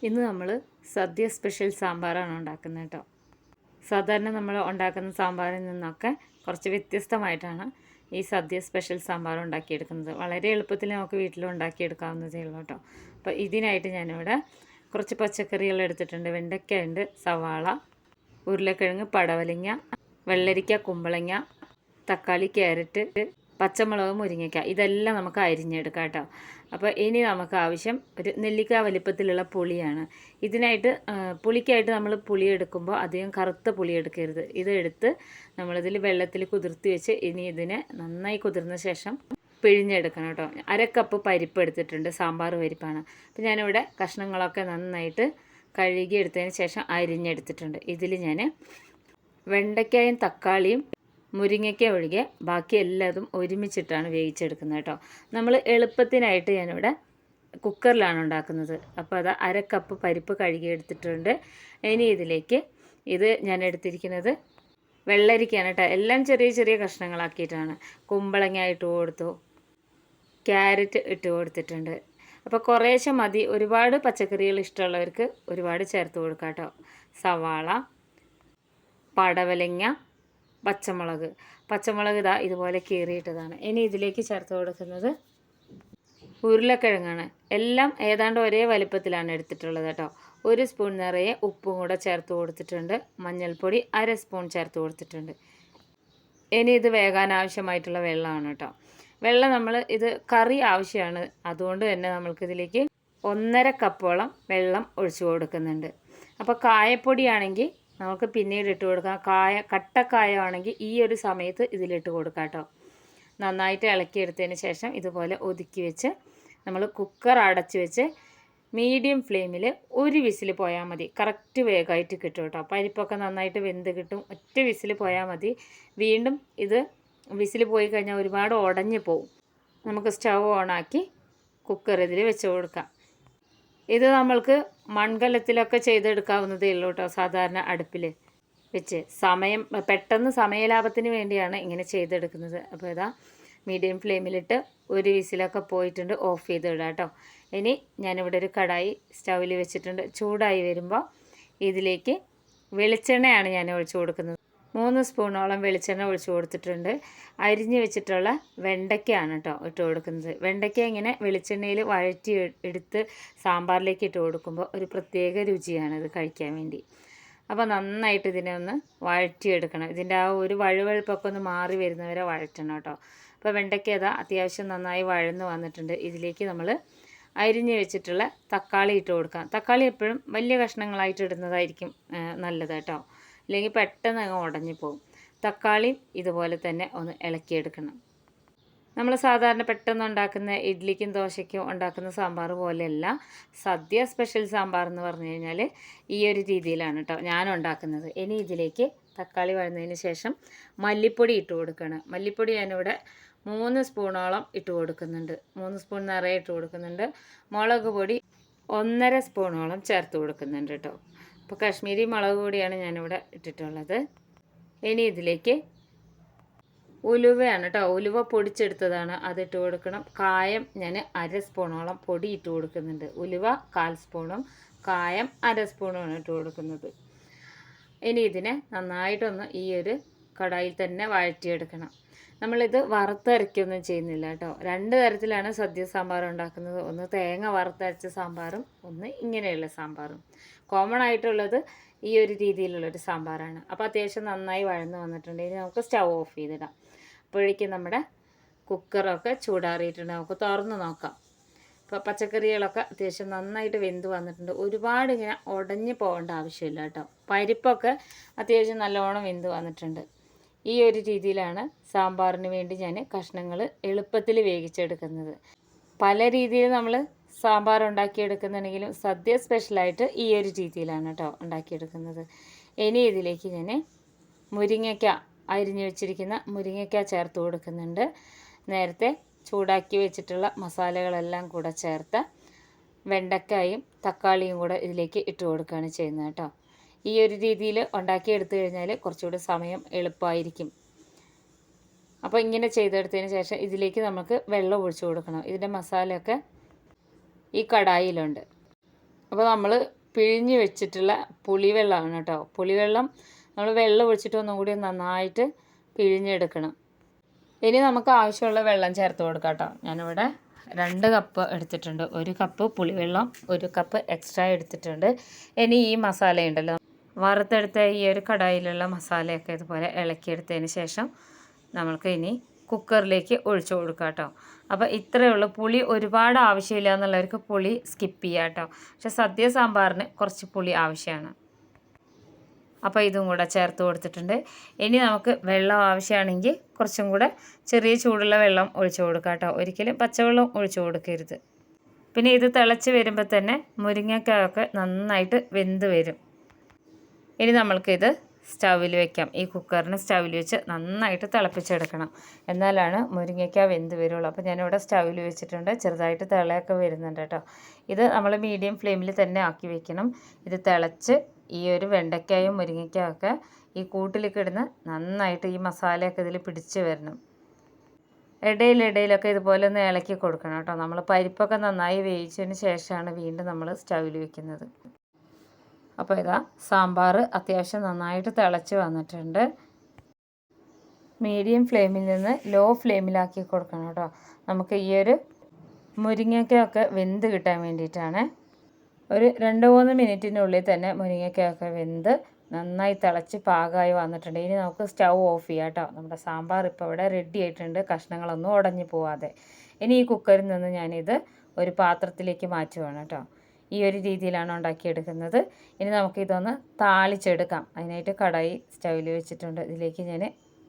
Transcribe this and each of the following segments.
ഇന്ന് നമ്മൾ സദ്യ സ്പെഷ്യൽ സാമ്പാറാണ് ഉണ്ടാക്കുന്നത് കേട്ടോ. സാധാരണ നമ്മൾ ഉണ്ടാക്കുന്ന സാമ്പാറിൽ നിന്നൊക്കെ കുറച്ച് വ്യത്യസ്തമായിട്ടാണ് ഈ സദ്യ സ്പെഷ്യൽ സാമ്പാർ ഉണ്ടാക്കിയെടുക്കുന്നത്. വളരെ എളുപ്പത്തിൽ നമുക്ക് വീട്ടിൽ ഉണ്ടാക്കിയെടുക്കാവുന്നതേ ഉള്ളൂ കേട്ടോ. അപ്പോൾ ഇതിനായിട്ട് ഞാനിവിടെ കുറച്ച് പച്ചക്കറികൾ എടുത്തിട്ടുണ്ട്. വെണ്ടയ്ക്ക ഉണ്ട്, സവാള, ഉരുളക്കിഴങ്ങ്, പടവലങ്ങ, വെള്ളരിക്ക, കുമ്പളങ്ങ, തക്കാളി, ക്യാരറ്റ്, പച്ചമുളക്, മുരിങ്ങയ്ക്ക, ഇതെല്ലാം നമുക്ക് അരിഞ്ഞെടുക്കാം കേട്ടോ. അപ്പോൾ ഇനി നമുക്ക് ആവശ്യം ഒരു നെല്ലിക്ക വലിപ്പത്തിലുള്ള പുളിയാണ്. ഇതിനായിട്ട് പുളിക്കായിട്ട് നമ്മൾ പുളി എടുക്കുമ്പോൾ അധികം കറുത്ത പുളി എടുക്കരുത്. ഇതെടുത്ത് നമ്മളിതിൽ വെള്ളത്തിൽ കുതിർത്തി വെച്ച് ഇനി ഇതിനെ നന്നായി കുതിർന്ന ശേഷം പിഴിഞ്ഞെടുക്കണം കേട്ടോ. അരക്കപ്പ് പരിപ്പ് എടുത്തിട്ടുണ്ട്, സാമ്പാർ പരിപ്പാണ്. അപ്പോൾ ഞാനിവിടെ കഷ്ണങ്ങളൊക്കെ നന്നായിട്ട് കഴുകി എടുത്തതിന് ശേഷം അരിഞ്ഞെടുത്തിട്ടുണ്ട്. ഇതിൽ ഞാൻ വെണ്ടയ്ക്കായും തക്കാളിയും മുരിങ്ങയ്ക്ക ഒഴികെ ബാക്കി എല്ലാതും ഒരുമിച്ചിട്ടാണ് വേവിച്ചെടുക്കുന്നത് കേട്ടോ. നമ്മൾ എളുപ്പത്തിനായിട്ട് ഞാനിവിടെ കുക്കറിലാണ് ഉണ്ടാക്കുന്നത്. അപ്പോൾ അത് അരക്കപ്പ് പരിപ്പ് കഴുകിയെടുത്തിട്ടുണ്ട്. ഇനി ഇതിലേക്ക് ഞാൻ എടുത്തിരിക്കുന്നത് വെള്ളരിക്കയാണ് കേട്ടോ. എല്ലാം ചെറിയ ചെറിയ കഷ്ണങ്ങളാക്കിയിട്ടാണ്. കുമ്പളങ്ങ ഇട്ട് കൊടുത്തു, ക്യാരറ്റ് ഇട്ട് കൊടുത്തിട്ടുണ്ട്. അപ്പോൾ കുറേശ്ശെ മതി. ഒരുപാട് പച്ചക്കറികൾ ഇഷ്ടമുള്ളവർക്ക് ഒരുപാട് ചേർത്ത് കൊടുക്കാം കേട്ടോ. സവാള, പടവലങ്ങ, പച്ചമുളക് ഇതുപോലെ കീറിയിട്ടതാണ്. ഇനി ഇതിലേക്ക് ചേർത്ത് കൊടുക്കുന്നത് ഉരുളക്കിഴങ്ങാണ്. എല്ലാം ഏതാണ്ട് ഒരേ വലിപ്പത്തിലാണ് എടുത്തിട്ടുള്ളത് കേട്ടോ. 1 സ്പൂൺ നിറയെ ഉപ്പും കൂടെ ചേർത്ത് കൊടുത്തിട്ടുണ്ട്. മഞ്ഞൾപ്പൊടി 1/2 സ്പൂൺ ചേർത്ത് കൊടുത്തിട്ടുണ്ട്. ഇനി ഇത് വേകാൻ ആവശ്യമായിട്ടുള്ള വെള്ളമാണ് കേട്ടോ. വെള്ളം ഇത് കറി ആവശ്യമാണ്. അതുകൊണ്ട് തന്നെ നമ്മൾക്കിതിലേക്ക് 1.5 കപ്പോളം വെള്ളം ഒഴിച്ചു കൊടുക്കുന്നുണ്ട്. അപ്പോൾ കായപ്പൊടിയാണെങ്കിൽ നമുക്ക് പിന്നീട് ഇട്ട് കൊടുക്കാം. കട്ടക്കായമാണെങ്കിൽ ഈ ഒരു സമയത്ത് ഇതിലിട്ട് കൊടുക്കാം കേട്ടോ. നന്നായിട്ട് ഇളക്കിയെടുത്തതിന് ശേഷം ഇതുപോലെ ഒതുക്കി വെച്ച് നമ്മൾ കുക്കർ അടച്ച് വെച്ച് മീഡിയം ഫ്ലെയിമിൽ 1 വിസിൽ പോയാൽ മതി. കറക്റ്റ് വേഗമായിട്ട് കിട്ടും കേട്ടോ. പരിപ്പൊക്കെ നന്നായിട്ട് വെന്ത് കിട്ടും. ഒറ്റ വിസിൽ പോയാൽ മതി. വീണ്ടും ഇത് വിസിൽ പോയി കഴിഞ്ഞാൽ ഒരുപാട് ഉടഞ്ഞു പോവും. നമുക്ക് സ്റ്റവ് ഓണാക്കി കുക്കർ ഇതിൽ വെച്ച് കൊടുക്കാം. ഇത് നമ്മൾക്ക് മൺകലത്തിലൊക്കെ ചെയ്തെടുക്കാവുന്നതേ ഉള്ളൂ കേട്ടോ. സാധാരണ അടുപ്പിൽ വെച്ച് പെട്ടെന്ന് സമയലാഭത്തിന് വേണ്ടിയാണ് ഇങ്ങനെ ചെയ്തെടുക്കുന്നത്. അപ്പോൾ ഇതാ മീഡിയം ഫ്ലെയിമിലിട്ട് 1 വിസിലൊക്കെ പോയിട്ടുണ്ട്. ഓഫ് ചെയ്തിടാം കേട്ടോ. ഇനി ഞാനിവിടെ ഒരു കടായി സ്റ്റൗവിൽ വെച്ചിട്ടുണ്ട്. ചൂടായി വരുമ്പോൾ ഇതിലേക്ക് വെളിച്ചെണ്ണയാണ് ഞാൻ ഒഴിച്ചു കൊടുക്കുന്നത്. 3 സ്പൂണോളം വെളിച്ചെണ്ണ ഒഴിച്ചു കൊടുത്തിട്ടുണ്ട്. അരിഞ്ഞ് വെച്ചിട്ടുള്ള വെണ്ടയ്ക്കയാണ് കേട്ടോ ഇട്ട് കൊടുക്കുന്നത്. വെണ്ടയ്ക്ക ഇങ്ങനെ വെളിച്ചെണ്ണയിൽ വഴറ്റി എടുത്ത് സാമ്പാറിലേക്ക് ഇട്ട് കൊടുക്കുമ്പോൾ ഒരു പ്രത്യേക രുചിയാണ് ഇത് കഴിക്കാൻ വേണ്ടി. അപ്പോൾ നന്നായിട്ട് ഇതിനെ ഒന്ന് വഴറ്റിയെടുക്കണം. ഇതിൻ്റെ ആ ഒരു വഴുവഴുപ്പൊക്കെ ഒന്ന് മാറി വരുന്നവരെ വഴറ്റണം കേട്ടോ. അപ്പോൾ വെണ്ടയ്ക്ക അത്യാവശ്യം നന്നായി വഴന്ന് വന്നിട്ടുണ്ട്. ഇതിലേക്ക് നമ്മൾ അരിഞ്ഞ് വെച്ചിട്ടുള്ള തക്കാളി ഇട്ട് കൊടുക്കാം. തക്കാളി എപ്പോഴും വലിയ കഷ്ണങ്ങളായിട്ട് ഇടുന്നതായിരിക്കും നല്ലത് കേട്ടോ. അല്ലെങ്കിൽ പെട്ടെന്ന് അങ്ങ് ഉടഞ്ഞു പോകും. തക്കാളി ഇതുപോലെ തന്നെ ഒന്ന് ഇളക്കിയെടുക്കണം. നമ്മൾ സാധാരണ പെട്ടെന്ന് ഉണ്ടാക്കുന്ന ഇഡ്ലിക്കും ദോശയ്ക്കും ഉണ്ടാക്കുന്ന സാമ്പാർ പോലെയല്ല സദ്യ സ്പെഷ്യൽ സാമ്പാർ എന്ന് പറഞ്ഞു കഴിഞ്ഞാൽ ഈ ഒരു രീതിയിലാണ് കേട്ടോ ഞാൻ ഉണ്ടാക്കുന്നത്. ഇനി ഇതിലേക്ക് തക്കാളി വഴന്നതിന് ശേഷം മല്ലിപ്പൊടി ഇട്ട് കൊടുക്കണം. മല്ലിപ്പൊടി ഞാനിവിടെ 3 സ്പൂണോളം ഇട്ട് കൊടുക്കുന്നുണ്ട്. 3 സ്പൂൺ നിറയെ ഇട്ട് കൊടുക്കുന്നുണ്ട്. മുളക് പൊടി 1.5 സ്പൂണോളം ചേർത്ത് കൊടുക്കുന്നുണ്ട് കേട്ടോ. അപ്പോൾ കാശ്മീരി മുളക് പൊടിയാണ് ഞാനിവിടെ ഇട്ടിട്ടുള്ളത്. ഇനി ഇതിലേക്ക് ഉലുവയാണ് കേട്ടോ. ഉലുവ പൊടിച്ചെടുത്തതാണ്, അതിട്ട് കൊടുക്കണം. കായം ഞാൻ 1/2 സ്പൂണോളം പൊടി ഇട്ട് കൊടുക്കുന്നുണ്ട്. ഉലുവ 1/4 സ്പൂണും കായം 1/2 സ്പൂണുമാണ് ഇട്ട് കൊടുക്കുന്നത്. ഇനി ഇതിനെ നന്നായിട്ടൊന്ന് ഈ ഒരു കടായിൽ തന്നെ വഴറ്റിയെടുക്കണം. നമ്മളിത് വറുത്തരയ്ക്കൊന്നും ചെയ്യുന്നില്ല കേട്ടോ. 2 തരത്തിലാണ് സദ്യ സാമ്പാർ ഉണ്ടാക്കുന്നത്. ഒന്ന് തേങ്ങ വറുത്തരച്ച സാമ്പാറും ഒന്ന് ഇങ്ങനെയുള്ള സാമ്പാറും. കോമൺ ആയിട്ടുള്ളത് ഈ ഒരു രീതിയിലുള്ളൊരു സാമ്പാറാണ്. അപ്പോൾ അത്യാവശ്യം നന്നായി വഴന്ന് വന്നിട്ടുണ്ട്. ഇനി നമുക്ക് സ്റ്റവ് ഓഫ് ചെയ്തിടാം. അപ്പോഴേക്കും നമ്മുടെ കുക്കറൊക്കെ ചൂടാറിയിട്ടുണ്ട്. നമുക്ക് തുറന്ന് നോക്കാം. അപ്പോൾ പച്ചക്കറികളൊക്കെ അത്യാവശ്യം നന്നായിട്ട് വെന്ത് വന്നിട്ടുണ്ട്. ഒരുപാട് ഇങ്ങനെ ഉടഞ്ഞു പോകേണ്ട ആവശ്യമില്ല കേട്ടോ. പരിപ്പൊക്കെ അത്യാവശ്യം നല്ലോണം വെന്ത് വന്നിട്ടുണ്ട്. ഈ ഒരു രീതിയിലാണ് സാമ്പാറിന് വേണ്ടി ഞാൻ കഷ്ണങ്ങൾ എളുപ്പത്തിൽ വേവിച്ചെടുക്കുന്നത്. പല രീതിയിൽ നമ്മൾ സാമ്പാർ ഉണ്ടാക്കിയെടുക്കുന്നുണ്ടെങ്കിലും സദ്യ സ്പെഷ്യലായിട്ട് ഈ ഒരു രീതിയിലാണ് കേട്ടോ ഉണ്ടാക്കിയെടുക്കുന്നത്. ഇനി ഇതിലേക്ക് ഞാൻ മുരിങ്ങയ്ക്ക അരിഞ്ഞു വെച്ചിരിക്കുന്ന മുരിങ്ങയ്ക്ക ചേർത്ത് കൊടുക്കുന്നുണ്ട്. നേരത്തെ ചൂടാക്കി വെച്ചിട്ടുള്ള മസാലകളെല്ലാം കൂടെ ചേർത്ത് വെണ്ടക്കായും തക്കാളിയും കൂടെ ഇതിലേക്ക് ഇട്ട് കൊടുക്കുകയാണ് ചെയ്യുന്നത് കേട്ടോ. ഈ ഒരു രീതിയിൽ ഉണ്ടാക്കിയെടുത്തു കഴിഞ്ഞാൽ കുറച്ചുകൂടി സമയം എളുപ്പമായിരിക്കും. അപ്പോൾ ഇങ്ങനെ ചെയ്തെടുത്തതിന് ശേഷം ഇതിലേക്ക് നമുക്ക് വെള്ളം ഒഴിച്ചു കൊടുക്കണം. ഇതിൻ്റെ മസാലയൊക്കെ ഈ കടായിലുണ്ട്. അപ്പോൾ നമ്മൾ പിഴിഞ്ഞ് വെച്ചിട്ടുള്ള പുളിവെള്ളമാണ് കേട്ടോ. പുളിവെള്ളം നമ്മൾ വെള്ളം ഒഴിച്ചിട്ട് ഒന്നും കൂടി നന്നായിട്ട് പിഴിഞ്ഞെടുക്കണം. ഇനി നമുക്ക് ആവശ്യമുള്ള വെള്ളം ചേർത്ത് കൊടുക്കാം കേട്ടോ. ഞാനിവിടെ 2 കപ്പ് എടുത്തിട്ടുണ്ട്. 1 കപ്പ് പുളിവെള്ളം, 1 കപ്പ് എക്സ്ട്രാ എടുത്തിട്ടുണ്ട്. ഇനി ഈ മസാല ഉണ്ടല്ലോ, വറുത്തെടുത്ത ഈ ഒരു കടായിലുള്ള മസാലയൊക്കെ ഇതുപോലെ ഇളക്കിയെടുത്തതിന് ശേഷം നമ്മൾക്ക് ഇനി കുക്കറിലേക്ക് ഒഴിച്ചു കൊടുക്കാം കേട്ടോ. അപ്പോൾ ഇത്രയേ ഉള്ളൂ. പുളി ഒരുപാട് ആവശ്യമില്ല എന്നുള്ളവർക്ക് പുളി സ്കിപ്പ് ചെയ്യാം കേട്ടോ. പക്ഷെ സദ്യ സാമ്പാറിന് കുറച്ച് പുളി ആവശ്യമാണ്. അപ്പോൾ ഇതും കൂടെ ചേർത്ത് കൊടുത്തിട്ടുണ്ട്. ഇനി നമുക്ക് വെള്ളം ആവശ്യമാണെങ്കിൽ കുറച്ചും കൂടെ ചെറിയ ചൂടുള്ള വെള്ളം ഒഴിച്ചു കൊടുക്കാം കേട്ടോ. ഒരിക്കലും പച്ചവെള്ളം ഒഴിച്ചു കൊടുക്കരുത്. പിന്നെ ഇത് തിളച്ച് വരുമ്പോൾ തന്നെ മുരിങ്ങക്കായൊക്കെ നന്നായിട്ട് വെന്ത് വരും. ഇനി നമ്മൾക്കിത് സ്റ്റൗവിൽ വെക്കാം. ഈ കുക്കറിന് സ്റ്റൗവിൽ വെച്ച് നന്നായിട്ട് തിളപ്പിച്ചെടുക്കണം. എന്നാലാണ് മുരിങ്ങയ്ക്ക വെന്ത് വരുള്ളൂ. അപ്പോൾ ഞാനിവിടെ സ്റ്റൗവിൽ വെച്ചിട്ടുണ്ട്. ചെറുതായിട്ട് തിളയൊക്കെ വരുന്നുണ്ട് കേട്ടോ. ഇത് നമ്മൾ മീഡിയം ഫ്ലെയിമിൽ തന്നെ ആക്കി വെക്കണം. ഇത് തിളച്ച് ഈ ഒരു വെണ്ടയ്ക്കായും മുരിങ്ങയ്ക്കായും ഒക്കെ ഈ കൂട്ടിലേക്ക് ഇടുന്ന നന്നായിട്ട് ഈ മസാലയൊക്കെ ഇതിൽ പിടിച്ച് വരണം. ഇടയിലൊക്കെ ഇതുപോലെ ഒന്ന് ഇളക്കി കൊടുക്കണം കേട്ടോ. നമ്മൾ പരിപ്പൊക്കെ നന്നായി വേവിച്ചതിന് ശേഷമാണ് വീണ്ടും നമ്മൾ സ്റ്റൗവിൽ വെക്കുന്നത്. അപ്പോൾ ഇതാ സാമ്പാർ അത്യാവശ്യം നന്നായിട്ട് തിളച്ച് വന്നിട്ടുണ്ട്. മീഡിയം ഫ്ലെയിമിൽ നിന്ന് ലോ ഫ്ലെയിമിലാക്കി കൊടുക്കണം കേട്ടോ. നമുക്ക് ഈ ഒരു മുരിങ്ങയ്ക്കയൊക്കെ വെന്ത് കിട്ടാൻ വേണ്ടിയിട്ടാണ്. ഒരു 2-3 മിനിറ്റിനുള്ളിൽ തന്നെ മുരിങ്ങയ്ക്കയൊക്കെ വെന്ത് നന്നായി തിളച്ച് പാകമായി വന്നിട്ടുണ്ട്. ഇനി നമുക്ക് സ്റ്റൗ ഓഫ് ചെയ്യാം കേട്ടോ. നമ്മുടെ സാമ്പാർ ഇപ്പോൾ ഇവിടെ റെഡി ആയിട്ടുണ്ട്, കഷ്ണങ്ങളൊന്നും ഉടഞ്ഞു പോവാതെ. ഇനി ഈ കുക്കറിൽ നിന്ന് ഞാനിത് ഒരു പാത്രത്തിലേക്ക് മാറ്റുവാണ് കേട്ടോ. ഈ ഒരു രീതിയിലാണ് ഉണ്ടാക്കിയെടുക്കുന്നത്. ഇനി നമുക്കിതൊന്ന് താളിച്ചെടുക്കാം. അതിനായിട്ട് കടായി സ്റ്റൗവിൽ വെച്ചിട്ടുണ്ട്. ഇതിലേക്ക് ഞാൻ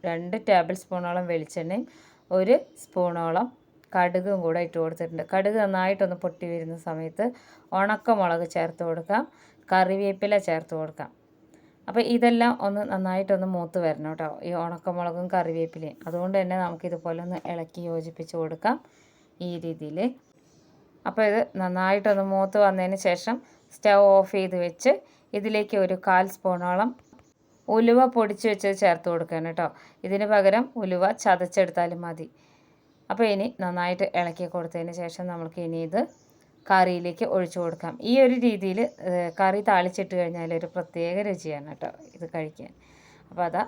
2 ടേബിൾ സ്പൂണോളം വെളിച്ചെണ്ണയും 1 സ്പൂണോളം കടുകും കൂടെ ഇട്ട് കൊടുത്തിട്ടുണ്ട്. കടുക് നന്നായിട്ടൊന്ന് പൊട്ടി വരുന്ന സമയത്ത് ഉണക്കമുളക് ചേർത്ത് കൊടുക്കാം, കറിവേപ്പില ചേർത്ത് കൊടുക്കാം. അപ്പോൾ ഇതെല്ലാം ഒന്ന് നന്നായിട്ടൊന്ന് മൂത്ത് വരണം കേട്ടോ, ഈ ഉണക്കമുളകും കറിവേപ്പിലയും. അതുകൊണ്ട് തന്നെ നമുക്കിതുപോലെ ഒന്ന് ഇളക്കി യോജിപ്പിച്ച് കൊടുക്കാം ഈ രീതിയിൽ. അപ്പോൾ ഇത് നന്നായിട്ടൊന്ന് മൂത്ത് വന്നതിന് ശേഷം സ്റ്റൗ ഓഫ് ചെയ്ത് വെച്ച് ഇതിലേക്ക് ഒരു 1/4 സ്പൂണോളം ഉലുവ പൊടിച്ച് വെച്ചത് ചേർത്ത് കൊടുക്കണം കേട്ടോ. ഇതിന് പകരം ഉലുവ ചതച്ചെടുത്താലും മതി. അപ്പോൾ ഇനി നന്നായിട്ട് ഇളക്കി കൊടുത്തതിന് ശേഷം നമുക്ക് ഇനി ഇത് കറിയിലേക്ക് ഒഴിച്ചു കൊടുക്കാം. ഈ ഒരു രീതിയിൽ കറി താളിച്ചിട്ട് കഴിഞ്ഞാൽ ഒരു പ്രത്യേക രുചിയാണ് കേട്ടോ ഇത് കഴിക്കാൻ. അപ്പോൾ അതാ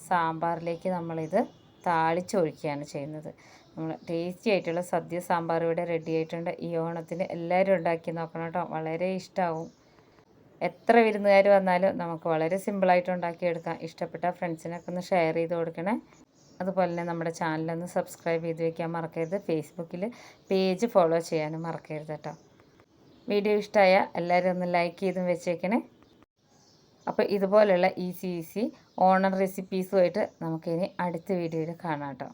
സാമ്പാറിലേക്ക് നമ്മളിത് താളിച്ചൊഴിക്കുകയാണ് ചെയ്യുന്നത്. നമ്മൾ ടേസ്റ്റി ആയിട്ടുള്ള സദ്യ സാമ്പാർ ഇവിടെ റെഡി ആയിട്ടുണ്ട്. ഈ ഓണത്തിന് എല്ലാവരും ഉണ്ടാക്കി നോക്കണം കേട്ടോ, വളരെ ഇഷ്ടമാവും. എത്ര വിരുന്നുകാർ വന്നാലും നമുക്ക് വളരെ സിമ്പിളായിട്ട് ഉണ്ടാക്കിയെടുക്കാം. ഇഷ്ടപ്പെട്ട ഫ്രണ്ട്സിനൊക്കെ ഒന്ന് ഷെയർ ചെയ്ത് കൊടുക്കണേ. അതുപോലെ തന്നെ നമ്മുടെ ചാനലൊന്ന് സബ്സ്ക്രൈബ് ചെയ്ത് വയ്ക്കാൻ മറക്കരുത്. ഫേസ്ബുക്കിൽ പേജ് ഫോളോ ചെയ്യാനും മറക്കരുത് കേട്ടോ. വീഡിയോ ഇഷ്ടമായ എല്ലാവരും ഒന്ന് ലൈക്ക് ചെയ്തും വെച്ചേക്കണേ. അപ്പോൾ ഇതുപോലുള്ള ഈസി ഓണം റെസിപ്പീസുമായിട്ട് നമുക്കിനി അടുത്ത വീഡിയോയിൽ കാണാം കേട്ടോ.